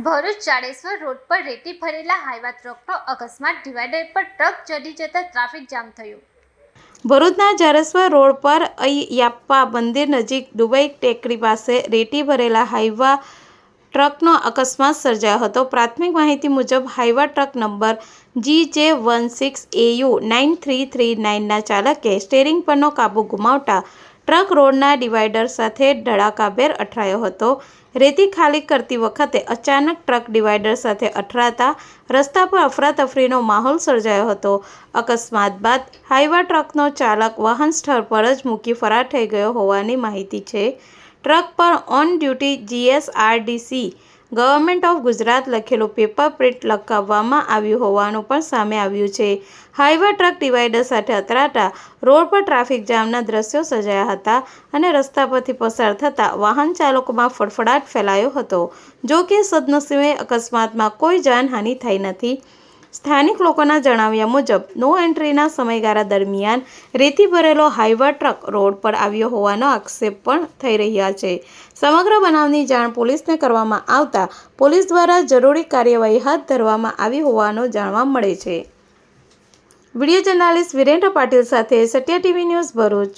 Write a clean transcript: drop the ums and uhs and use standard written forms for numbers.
Bharuch Jadeshwar road પર રેતી ભરેલા હાઈવા ટ્રકનો અકસ્માત, ડિવાઈડર પર ટ્રક ચડી જતા ટ્રાફિક જામ થયું। ભરૂચના જાડેશ્વર રોડ પર અય્યાપ્પા મંદિર નજીક દુબઈ ટેકરી પાસે રેતી ભરેલા હાઈવા ટ્રકનો અકસ્માત સર્જાયો હતો। પ્રાથમિક માહિતી મુજબ હાઈવા ટ્રક નંબર GJ16AU 9339ના ચાલકે સ્ટીયરિંગ પરનો કાબુ ગુમાવતા ટ્રક રોડના ડિવાઈડર સાથે ધડાકાભેર અથડાયો હતો। રેતી ખાલી કરતી વખતે અચાનક ટ્રક ડિવાઈડર સાથે અથડાતા રસ્તા પર અફરાતફરીનો માહોલ સર્જાયો હતો। અકસ્માત બાદ હાઈવા ટ્રકનો ચાલક વાહન સ્થળ પર જ મૂકી ફરાર થઈ ગયો હોવાની માહિતી છે। ટ્રક પર on duty GSRDC government of Gujarat લખેલું પેપર પ્લેટ લગાવવામાં આવ્યું હોવાનું પણ સામે આવ્યું છે। હાઈવા ટ્રક ડિવાઈડર સાથે અથડાતા રોડ પર ટ્રાફિક જામના દ્રશ્યો સર્જાયા હતા અને રસ્તા પરથી પસાર થતા વાહન ચાલકોમાં ફફડાટ ફેલાયો હતો। જો કે સદનસીબે અકસ્માતમાં કોઈ જાનહાનિ થઈ નથી। સ્થાનિક લોકોના જણાવ્યા મુજબ નો એન્ટ્રીના સમયગાળા દરમિયાન રેતી ભરેલો હાઈવા ટ્રક રોડ પર આવ્યો હોવાનો આક્ષેપ પણ થઈ રહ્યા છે। સમગ્ર બનાવની જાણ પોલીસને કરવામાં આવતા પોલીસ દ્વારા જરૂરી કાર્યવાહી હાથ ધરવામાં આવી હોવાનું જાણવા મળે છે। વિડીયો જર્નાલિસ્ટ વિરેન્દ્ર પાટીલ સાથે સત્ય ટીવી ન્યૂઝ ભરૂચ।